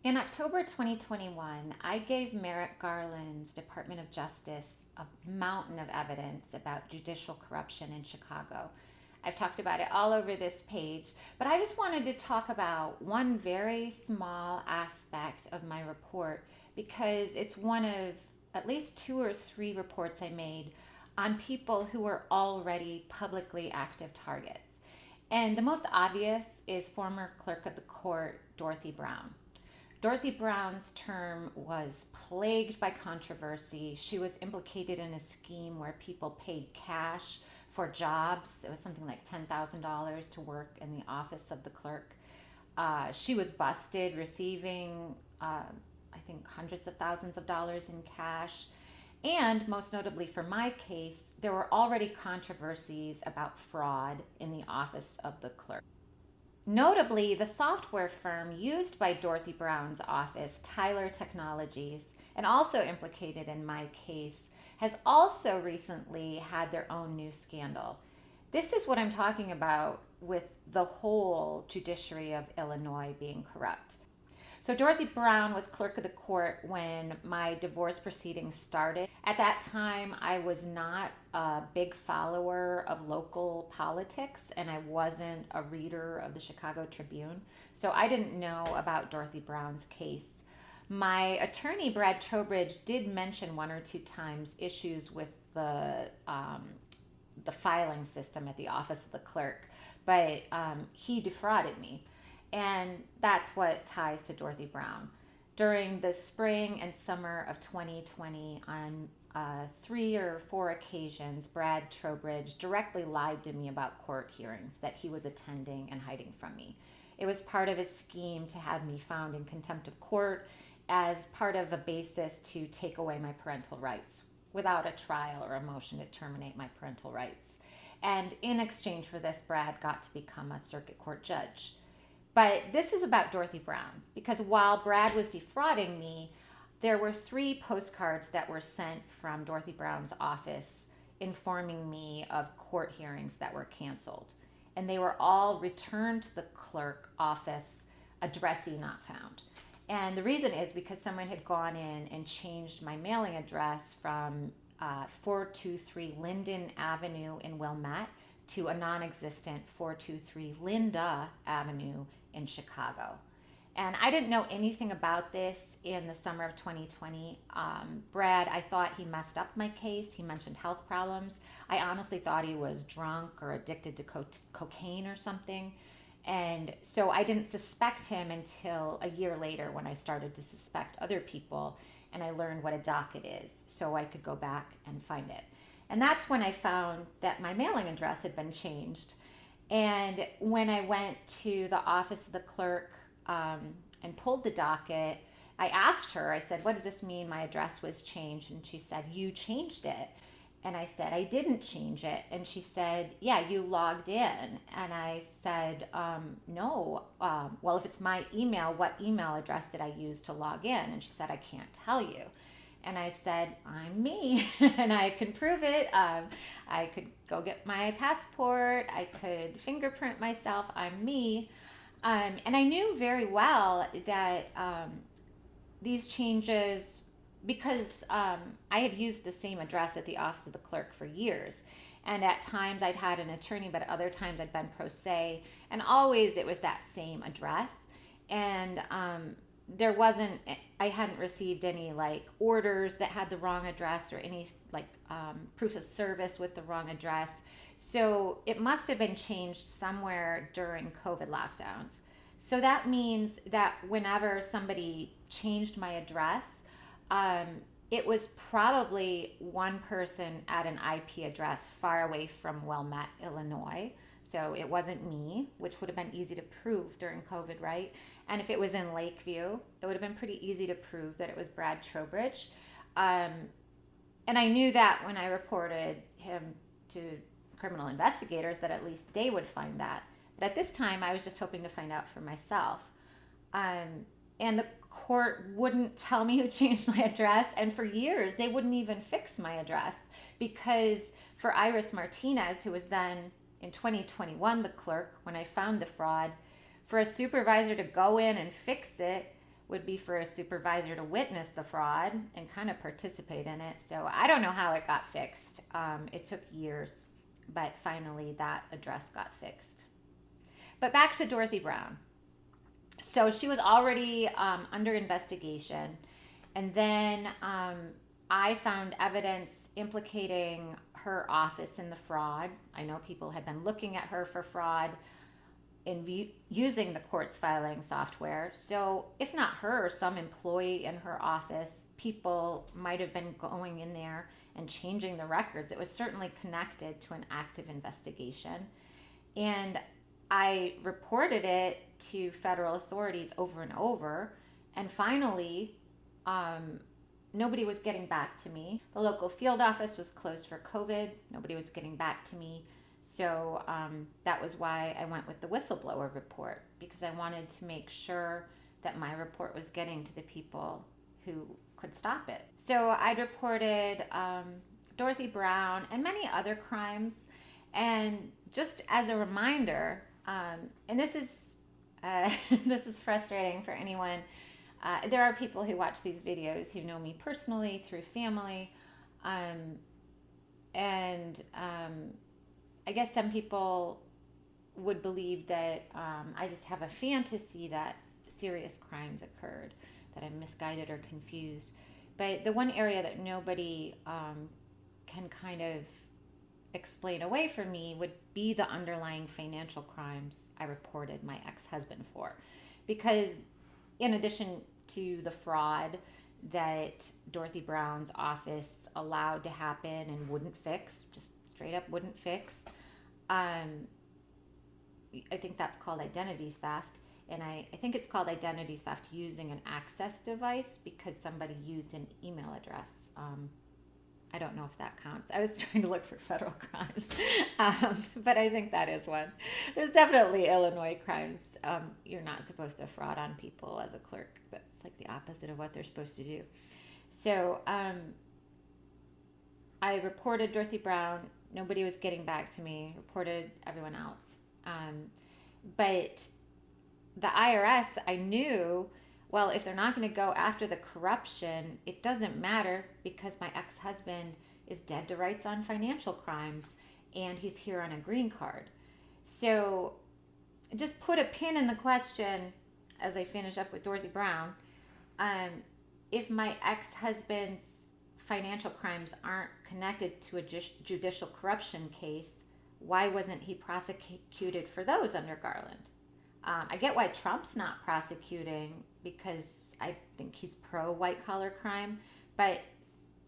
In October 2021, I gave Merrick Garland's Department of Justice a mountain of evidence about judicial corruption in Chicago. I've talked about it all over this page, but I just wanted to talk about one very small aspect of my report because it's one of at least two or three reports I made on people who were already publicly active targets. And the most obvious is former clerk of the court, Dorothy Brown. Dorothy Brown's term was plagued by controversy. She was implicated in a scheme where people paid cash for jobs. It was something like $10,000 to work in the office of the clerk. She was busted receiving, I think, hundreds of thousands of dollars in cash. And most notably for my case, there were already controversies about fraud in the office of the clerk. Notably, the software firm used by Dorothy Brown's office, Tyler Technologies, and also implicated in my case, has also recently had their own new scandal. This is what I'm talking about with the whole judiciary of Illinois being corrupt. So Dorothy Brown was clerk of the court when my divorce proceedings started. At that time, I was not a big follower of local politics, and I wasn't a reader of the Chicago Tribune. So I didn't know about Dorothy Brown's case. My attorney, Brad Trowbridge, did mention one or two times issues with the filing system at the office of the clerk, but he defrauded me. And that's what ties to Dorothy Brown. During the spring and summer of 2020, on 3 or 4 occasions, Brad Trowbridge directly lied to me about court hearings that he was attending and hiding from me. It was part of his scheme to have me found in contempt of court as part of a basis to take away my parental rights without a trial or a motion to terminate my parental rights. And in exchange for this, Brad got to become a circuit court judge. But this is about Dorothy Brown, because while Brad was defrauding me, there were 3 postcards that were sent from Dorothy Brown's office informing me of court hearings that were canceled. And they were all returned to the clerk office, addressee not found. And the reason is because someone had gone in and changed my mailing address from 423 Linden Avenue in Wilmette to a non-existent 423 Linda Avenue in Chicago. And I didn't know anything about this in the summer of 2020. Brad, I thought he messed up my case. He mentioned health problems. I honestly thought he was drunk or addicted to cocaine or something. And so I didn't suspect him until a year later when I started to suspect other people and I learned what a docket is so I could go back and find it. And that's when I found that my mailing address had been changed. And when I went to the office of the clerk and pulled the docket, I asked her, I said, what does this mean? My address was changed. And she said, you changed it. And I said, I didn't change it. And she said, yeah, you logged in. And I said, no. Well, if it's my email, what email address did I use to log in? And she said, I can't tell you. And I said, I'm me, and I can prove it. I could go get my passport. I could fingerprint myself. I'm me. And I knew very well that these changes, because I had used the same address at the office of the clerk for years. And at times I'd had an attorney, but at other times I'd been pro se. And always it was that same address. And I hadn't received any like orders that had the wrong address or any like proof of service with the wrong address. So it must have been changed somewhere during COVID lockdowns. So that means that whenever somebody changed my address, it was probably one person at an IP address far away from Wilmette, Illinois. So it wasn't me, which would have been easy to prove during COVID, right? And if it was in Lakeview, it would have been pretty easy to prove that it was Brad Trowbridge. And I knew that when I reported him to criminal investigators that at least they would find that. But at this time, I was just hoping to find out for myself. And the court wouldn't tell me who changed my address. And for years, they wouldn't even fix my address because for Iris Martinez, who was then in 2021 the clerk when I found the fraud, for a supervisor to go in and fix it would be for a supervisor to witness the fraud and kind of participate in it. So I don't know how it got fixed. It took years, but finally that address got fixed. But back to Dorothy Brown. So she was already under investigation. And then I found evidence implicating her office in the fraud. I know people had been looking at her for fraud in using the court's filing software. So if not her, some employee in her office, people might have been going in there and changing the records. It was certainly connected to an active investigation. And I reported it to federal authorities over and over. And finally, nobody was getting back to me. The local field office was closed for COVID. Nobody was getting back to me. So that was why I went with the whistleblower report, because I wanted to make sure that my report was getting to the people who could stop it. So I reported Dorothy Brown and many other crimes. And just as a reminder, and this is this is frustrating for anyone. There are people who watch these videos who know me personally through family, and I guess some people would believe that I just have a fantasy that serious crimes occurred, that I'm misguided or confused. But the one area that nobody can kind of explain away from me would be the underlying financial crimes I reported my ex-husband for. Because in addition to the fraud that Dorothy Brown's office allowed to happen and wouldn't fix, just straight up wouldn't fix, I think that's called identity theft. And I think it's called identity theft using an access device because somebody used an email address. I don't know if that counts. I was trying to look for federal crimes, but I think that is one. There's definitely Illinois crimes. You're not supposed to fraud on people as a clerk. That's like the opposite of what they're supposed to do. So I reported Dorothy Brown. Nobody was getting back to me. Reported everyone else. But the IRS, I knew, well, if they're not going to go after the corruption, it doesn't matter because my ex-husband is dead to rights on financial crimes and he's here on a green card. So just put a pin in the question as I finish up with Dorothy Brown. If my ex-husband's financial crimes aren't connected to a judicial corruption case, why wasn't he prosecuted for those under Garland? I get why Trump's not prosecuting because I think he's pro-white collar crime, but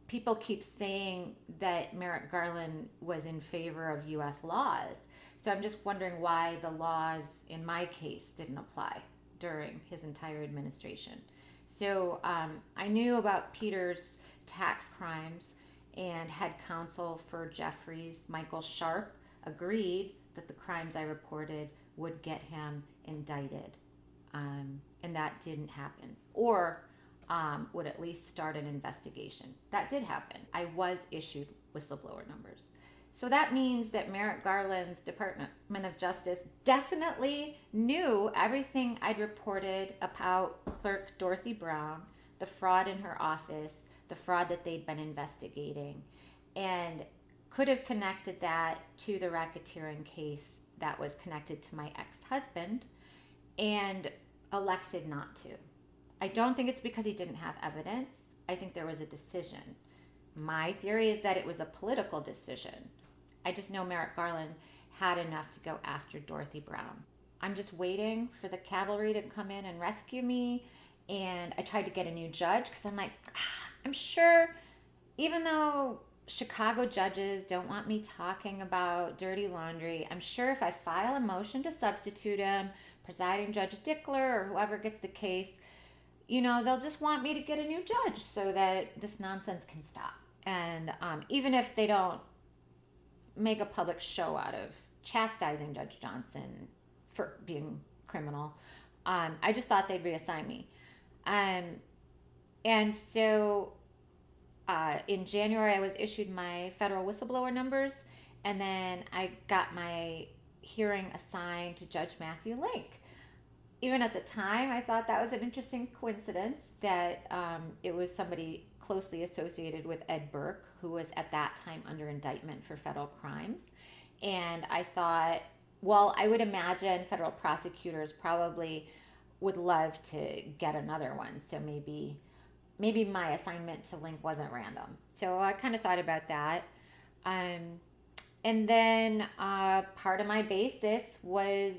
people keep saying that Merrick Garland was in favor of U.S. laws. So I'm just wondering why the laws in my case didn't apply during his entire administration. So I knew about Peter's tax crimes, and head counsel for Jeffries, Michael Sharp, agreed that the crimes I reported would get him indicted. And that didn't happen. Or would at least start an investigation. That did happen. I was issued whistleblower numbers. So that means that Merrick Garland's Department of Justice definitely knew everything I'd reported about Clerk Dorothy Brown, the fraud in her office, the fraud that they'd been investigating, and could have connected that to the racketeering case that was connected to my ex-husband and elected not to. I don't think it's because he didn't have evidence. I think there was a decision. My theory is that it was a political decision. I just know Merrick Garland had enough to go after Dorothy Brown. I'm just waiting for the cavalry to come in and rescue me. And I tried to get a new judge because I'm like, I'm sure, even though Chicago judges don't want me talking about dirty laundry, I'm sure if I file a motion to substitute him, Presiding Judge Dickler or whoever gets the case, they'll just want me to get a new judge so that this nonsense can stop. And even if they don't make a public show out of chastising Judge Johnson for being criminal, I just thought they'd reassign me. And so in January, I was issued my federal whistleblower numbers, and then I got my hearing assigned to Judge Matthew Lake. even at the time, I thought that was an interesting coincidence that it was somebody closely associated with Ed Burke, who was at that time under indictment for federal crimes. And I thought, well, I would imagine federal prosecutors probably would love to get another one. So maybe my assignment to Link wasn't random. So I kind of thought about that. And then part of my basis was,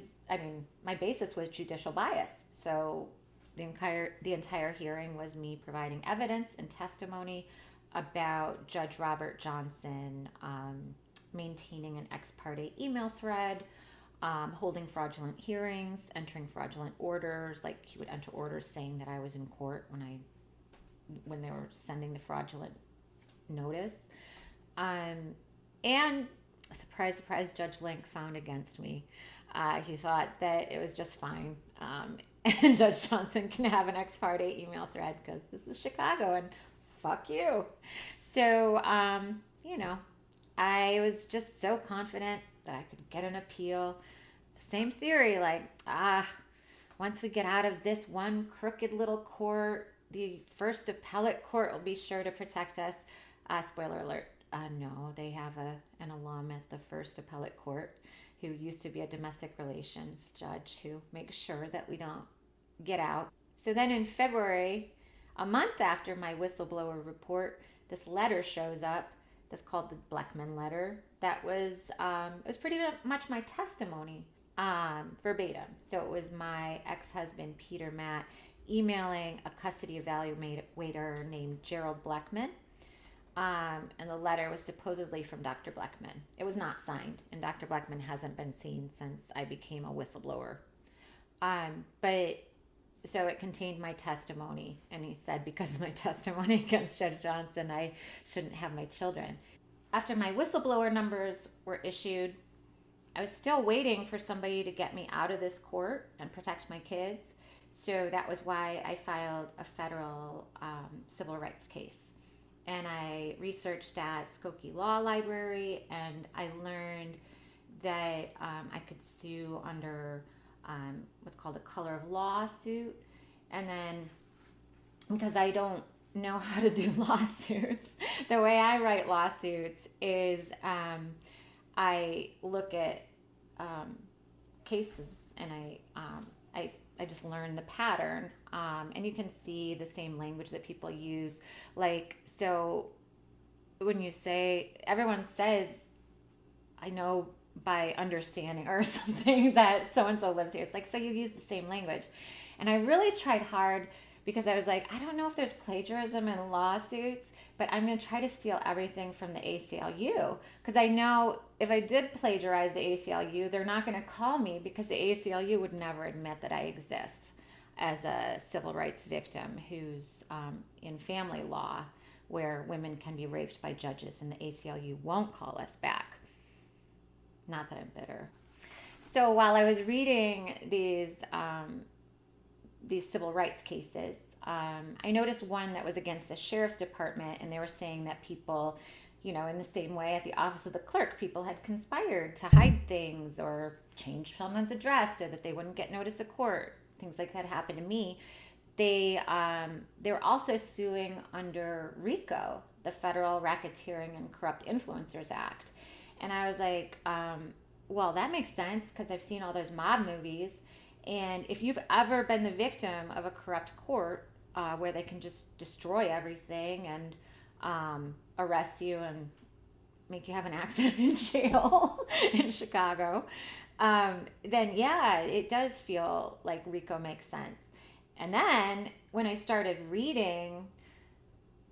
my basis was judicial bias. So the entire hearing was me providing evidence and testimony about Judge Robert Johnson maintaining an ex parte email thread, holding fraudulent hearings, entering fraudulent orders. Like he would enter orders saying that I was in court when they were sending the fraudulent notice. And surprise, surprise, Judge Link found against me. He thought that it was just fine. And Judge Johnson can have an ex parte email thread because this is Chicago and fuck you. So, I was just so confident that I could get an appeal. Same theory, like, once we get out of this one crooked little court, the first appellate court will be sure to protect us. Spoiler alert. No, they have an alum at the first appellate court who used to be a domestic relations judge who makes sure that we don't get out. So then in February, a month after my whistleblower report, this letter shows up. That's called the Blackman letter. That was it was pretty much my testimony, verbatim. So it was my ex-husband Peter Matt emailing a custody evaluator named Gerald Blackman. And the letter was supposedly from Dr. Blackman. It was not signed, and Dr. Blackman hasn't been seen since I became a whistleblower. But so it contained my testimony, and he said because of my testimony against Judge Johnson, I shouldn't have my children. After my whistleblower numbers were issued, I was still waiting for somebody to get me out of this court and protect my kids. So that was why I filed a federal civil rights case. And I researched at Skokie Law Library, and I learned that I could sue under what's called a color of law suit. And then, because I don't know how to do lawsuits, the way I write lawsuits is I look at cases and I just learn the pattern, and you can see the same language that people use. Like, so when you say, everyone says, I know by understanding or something that so-and-so lives here. It's like, so you use the same language. And I really tried hard because I was like, I don't know if there's plagiarism in lawsuits, but I'm going to try to steal everything from the ACLU, because I know if I did plagiarize the ACLU, they're not going to call me because the ACLU would never admit that I exist as a civil rights victim who's in family law where women can be raped by judges, and the ACLU won't call us back. Not that I'm bitter. So while I was reading these civil rights cases, I noticed one that was against a sheriff's department, and they were saying that people, in the same way at the office of the clerk, people had conspired to hide things or change someone's address so that they wouldn't get notice of court. Things like that happened to me. They were also suing under RICO, the Federal Racketeering and Corrupt Influencers Act. And I was like, well, that makes sense because I've seen all those mob movies. And if you've ever been the victim of a corrupt court where they can just destroy everything and arrest you and make you have an accident in jail in Chicago, then yeah, it does feel like RICO makes sense. And then when I started reading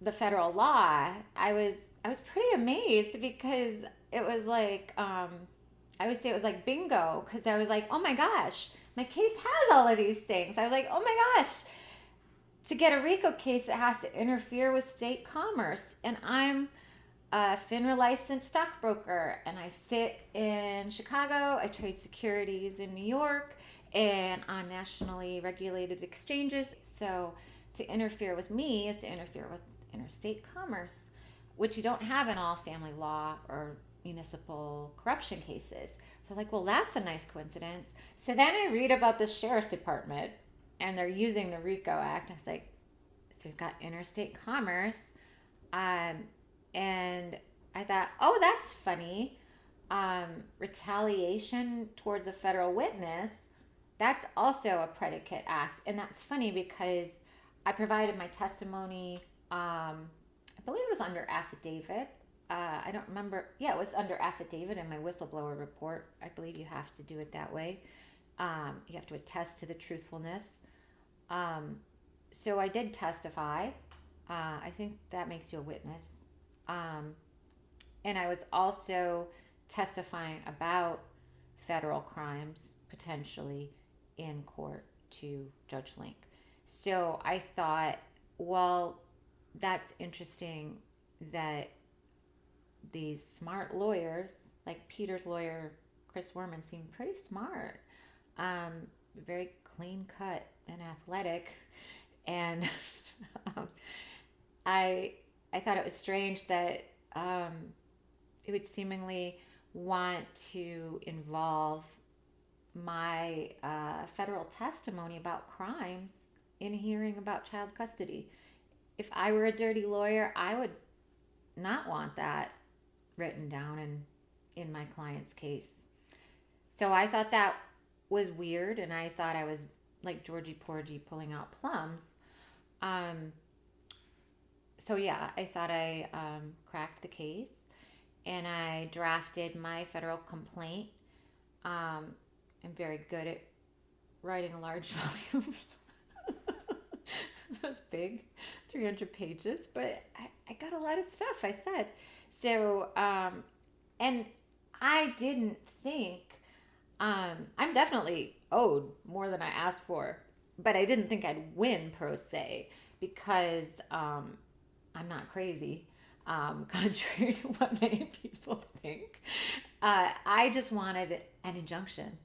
the federal law, I was pretty amazed because it was like, I would say it was like bingo, because I was like, oh my gosh, my case has all of these things. I was like, oh my gosh, to get a RICO case, it has to interfere with state commerce. And I'm a FINRA licensed stockbroker, and I sit in Chicago. I trade securities in New York and on nationally regulated exchanges. So to interfere with me is to interfere with interstate commerce, which you don't have in all family law or municipal corruption cases. So like, well, that's a nice coincidence. So then I read about the sheriff's department and they're using the RICO Act. I was like, so we've got interstate commerce. And I thought, oh, that's funny. Retaliation towards a federal witness, that's also a predicate act. And that's funny because I provided my testimony, I believe it was under affidavit. I don't remember. Yeah, it was under affidavit in my whistleblower report. I believe you have to do it that way. You have to attest to the truthfulness. So I did testify. I think that makes you a witness. And I was also testifying about federal crimes potentially in court to Judge Link. So I thought, well, that's interesting that these smart lawyers, like Peter's lawyer, Chris Werman, seemed pretty smart, very clean cut and athletic. And I thought it was strange that it would seemingly want to involve my federal testimony about crimes in a hearing about child custody. If I were a dirty lawyer, I would not want that written down in my client's case. So I thought that was weird, and I thought I was like Georgie Porgy pulling out plums. So yeah, I thought I cracked the case, and I drafted my federal complaint. I'm very good at writing a large volume. That's big, 300 pages, but I got a lot of stuff I said. So, and I didn't think, I'm definitely owed more than I asked for, but I didn't think I'd win pro se because I'm not crazy, contrary to what many people think. I just wanted an injunction.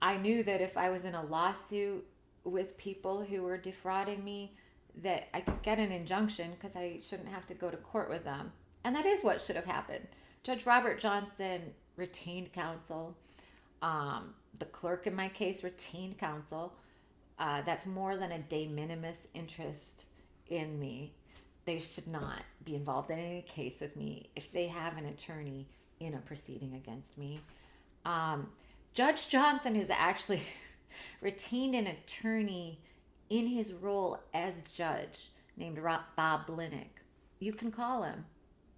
I knew that if I was in a lawsuit with people who were defrauding me, that I could get an injunction because I shouldn't have to go to court with them. And that is what should have happened. Judge Robert Johnson retained counsel. The clerk in my case retained counsel. That's more than a de minimis interest in me. They should not be involved in any case with me if they have an attorney in a proceeding against me. Judge Johnson has actually retained an attorney in his role as judge named Bob Blinick. You can call him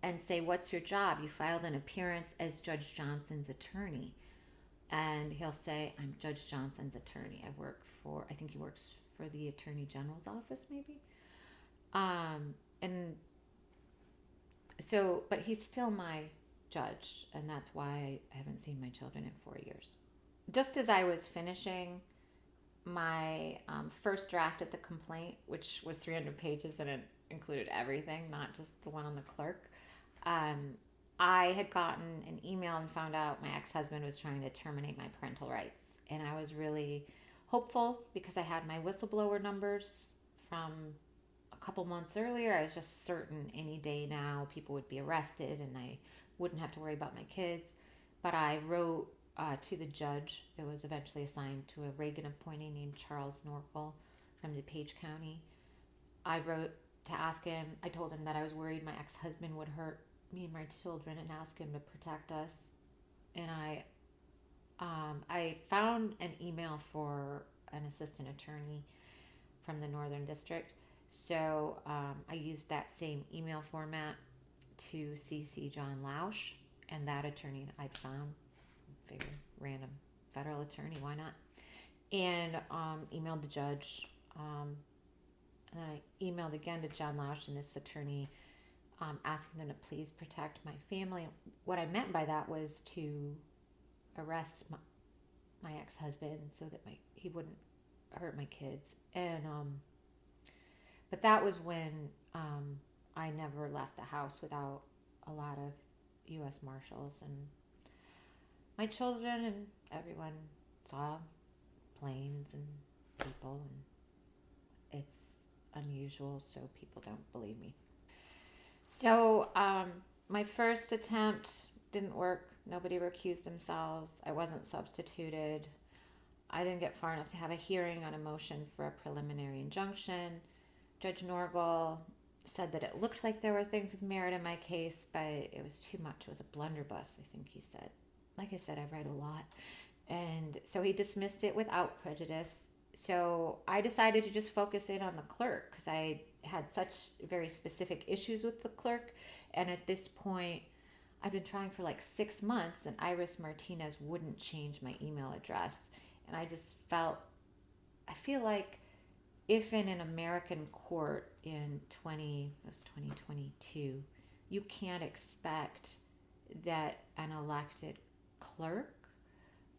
and say, what's your job? You filed an appearance as Judge Johnson's attorney. And he'll say, I'm Judge Johnson's attorney. I think he works for the Attorney General's office, maybe. And so, but he's still my judge, and that's why I haven't seen my children in 4 years. Just as I was finishing my first draft of the complaint, which was 300 pages and it included everything, not just the one on the clerk, I had gotten an email and found out my ex-husband was trying to terminate my parental rights. And I was really hopeful because I had my whistleblower numbers from a couple months earlier. I was just certain any day now people would be arrested and I wouldn't have to worry about my kids. But I wrote to the judge. It was eventually assigned to a Reagan appointee named Charles Norval from DuPage County. I wrote to ask him, I told him that I was worried my ex-husband would hurt me and my children and ask him to protect us. And I found an email for an assistant attorney from the Northern District. So I used that same email format to CC John Lausch, and that attorney I'd found, figure, random federal attorney, why not? And emailed the judge. And I emailed again to John Lausch and this attorney, asking them to please protect my family. What I meant by that was to arrest my ex-husband so that he wouldn't hurt my kids. And but that was when I never left the house without a lot of U.S. Marshals, and my children and everyone saw planes and people, and it's unusual, so people don't believe me. So my first attempt didn't work. Nobody recused themselves. I wasn't substituted. I didn't get far enough to have a hearing on a motion for a preliminary injunction. Judge Norgal said that it looked like there were things with merit in my case, but it was too much. It was a blunderbuss, I think he said. Like I said, I've read a lot. And so he dismissed it without prejudice. So I decided to just focus in on the clerk because I had such very specific issues with the clerk. And at this point, I've been trying for like 6 months, and Iris Martinez wouldn't change my email address. And I feel like if in an American court in 2022, you can't expect that an elected clerk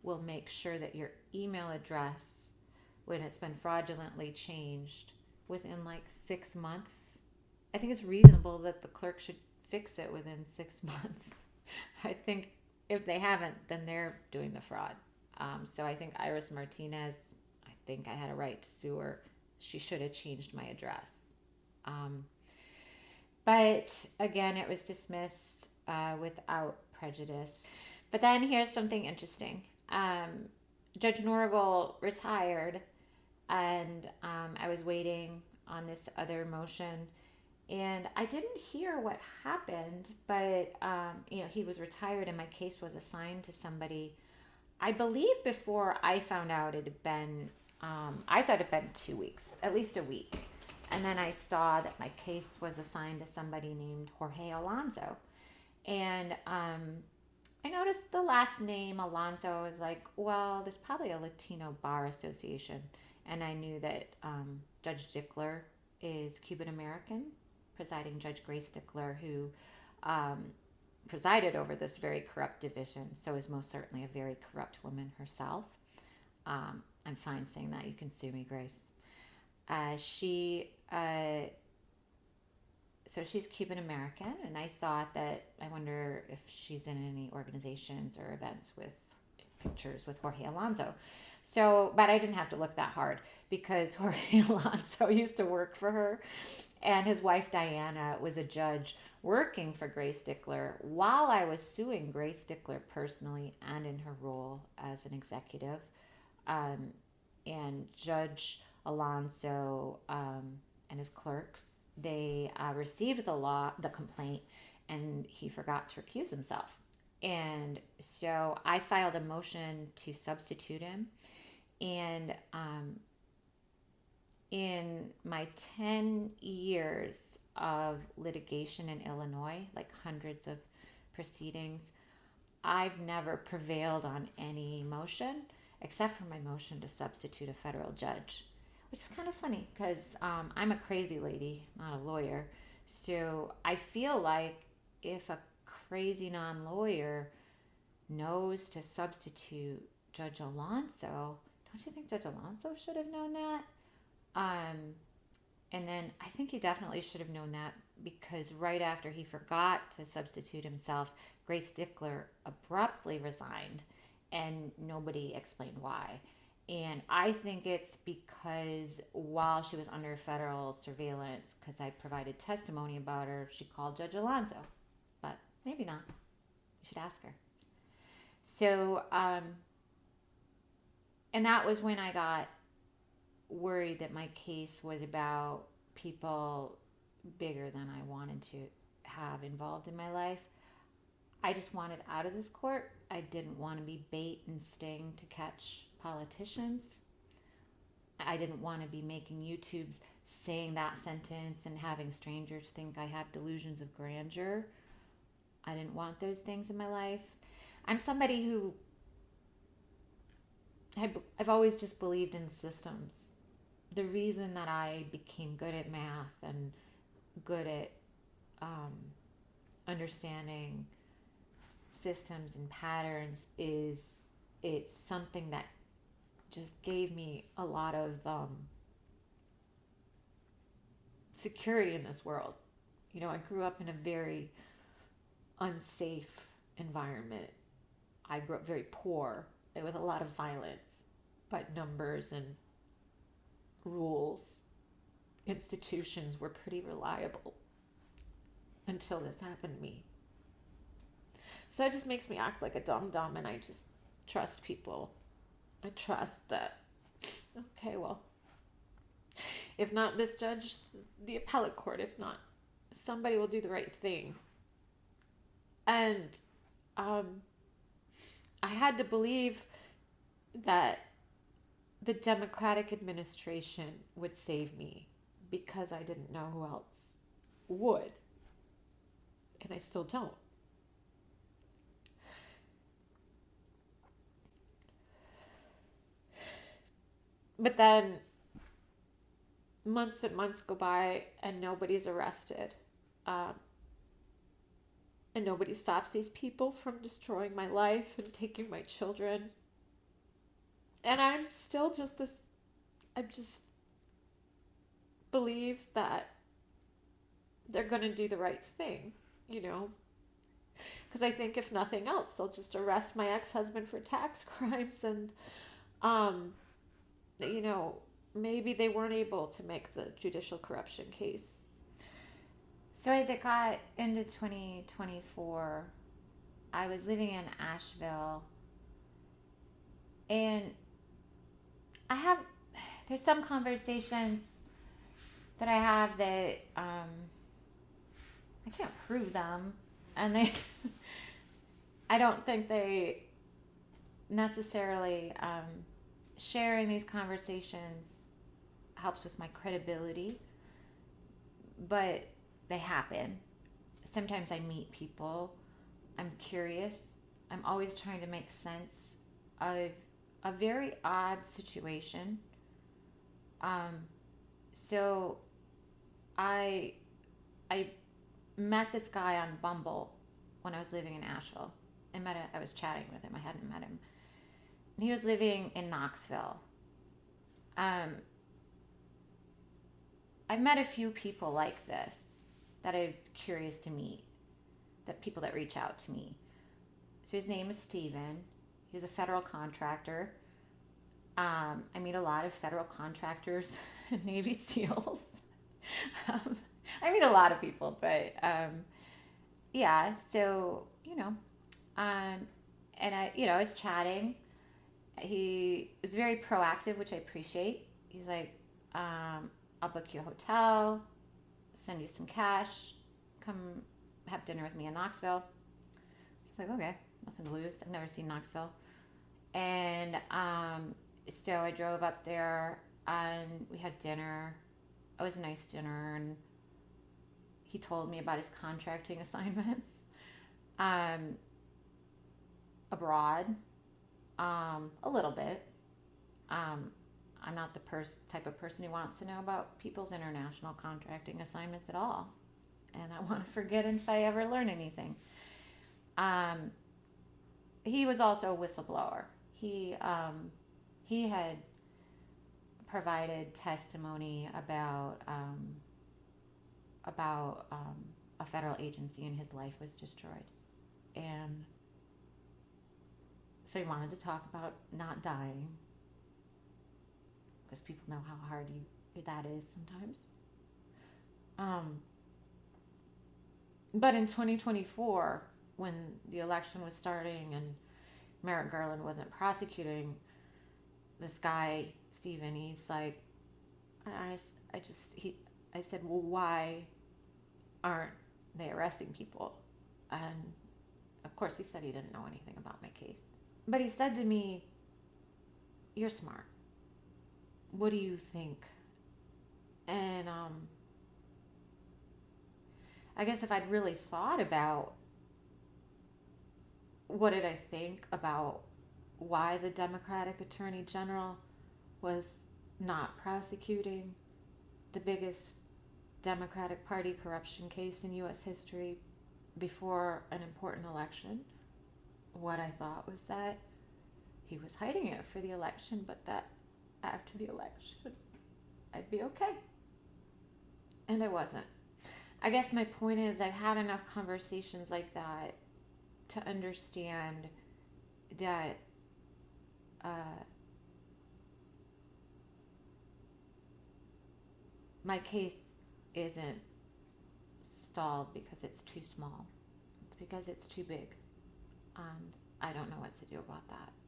will make sure that your email address, when it's been fraudulently changed within like 6 months, I think it's reasonable that the clerk should fix it within 6 months. I think if they haven't, then they're doing the fraud. So I think Iris Martinez, I think I had a right to sue her. She should have changed my address. But again, it was dismissed without prejudice. But then here's something interesting. Judge Norgal retired, and I was waiting on this other motion, and I didn't hear what happened, but he was retired and my case was assigned to somebody. I believe before I found out it had been, I thought it had been 2 weeks, at least a week. And then I saw that my case was assigned to somebody named Jorge Alonso. And I noticed the last name Alonso. I was like, well, there's probably a Latino bar association. And I knew that Judge Dickler is Cuban American, Presiding Judge Grace Dickler, who presided over this very corrupt division. So is most certainly a very corrupt woman herself. I'm fine saying that. You can sue me, Grace. So she's Cuban American, and I thought that, I wonder if she's in any organizations or events with pictures with Jorge Alonso. So, but I didn't have to look that hard because Jorge Alonso used to work for her, and his wife Diana was a judge working for Grace Dickler while I was suing Grace Dickler personally and in her role as an executive. And Judge Alonso and his clerks, they received the complaint, and he forgot to recuse himself. And so I filed a motion to substitute him. And in my 10 years of litigation in Illinois, like hundreds of proceedings, I've never prevailed on any motion except for my motion to substitute a federal judge, which is kind of funny because I'm a crazy lady, not a lawyer. So I feel like if a crazy non-lawyer knows to substitute Judge Alonso, don't you think Judge Alonso should have known that? And then I think he definitely should have known that because right after he forgot to substitute himself, Grace Dickler abruptly resigned and nobody explained why. And I think it's because while she was under federal surveillance, because I provided testimony about her, she called Judge Alonso. But maybe not. You should ask her. So, and that was when I got worried that my case was about people bigger than I wanted to have involved in my life. I just wanted out of this court. I didn't want to be bait and sting to catch politicians. I didn't want to be making YouTubes saying that sentence and having strangers think I have delusions of grandeur. I didn't want those things in my life. I'm somebody who I've always just believed in systems. The reason that I became good at math and good at understanding systems and patterns is it's something that just gave me a lot of security in this world. You know, I grew up in a very unsafe environment. I grew up very poor with a lot of violence, but numbers and rules, institutions were pretty reliable until this happened to me. So it just makes me act like a dum-dum, and I just trust people. I trust that, okay, well, if not this judge, the appellate court, if not, somebody will do the right thing. And I had to believe that the Democratic administration would save me because I didn't know who else would. And I still don't. But then months and months go by and nobody's arrested. And nobody stops these people from destroying my life and taking my children. And I'm still just this, I just believe that they're going to do the right thing, you know? Because I think if nothing else, they'll just arrest my ex-husband for tax crimes, and, you know, maybe they weren't able to make the judicial corruption case. So as it got into 2024, I was living in Asheville, and there's some conversations that I have that I can't prove them, and I don't think they necessarily, sharing these conversations helps with my credibility, but they happen. Sometimes I meet people. I'm curious. I'm always trying to make sense of a very odd situation. So I met this guy on Bumble when I was living in Asheville. I was chatting with him. I hadn't met him. And he was living in Knoxville. I've met a few people like this that I was curious to meet, that people that reach out to me. So his name is Steven. He was a federal contractor. I meet a lot of federal contractors and Navy SEALs. I meet a lot of people, but yeah, so, you know, and I was chatting. He was very proactive, which I appreciate. He's like, I'll book you a hotel, send you some cash, come have dinner with me in Knoxville. She's like, okay, nothing to lose. I've never seen Knoxville. And so I drove up there and we had dinner. It was a nice dinner, and he told me about his contracting assignments abroad, a little bit. I'm not the type of person who wants to know about people's international contracting assignments at all. And I want to forget if I ever learn anything. He was also a whistleblower. He had provided testimony about a federal agency, and his life was destroyed. And so he wanted to talk about not dying, because people know how hard that is sometimes. But in 2024, when the election was starting and Merrick Garland wasn't prosecuting this guy, Steven, he's like, I said, well, why aren't they arresting people? And of course he said he didn't know anything about my case. But he said to me, you're smart. What do you think? And I guess if I'd really thought about what did I think about why the Democratic Attorney General was not prosecuting the biggest Democratic Party corruption case in U.S. history before an important election, what I thought was that he was hiding it for the election, but that after the election, I'd be okay. And I wasn't. I guess my point is I've had enough conversations like that to understand that my case isn't stalled because it's too small. It's because it's too big. And I don't know what to do about that.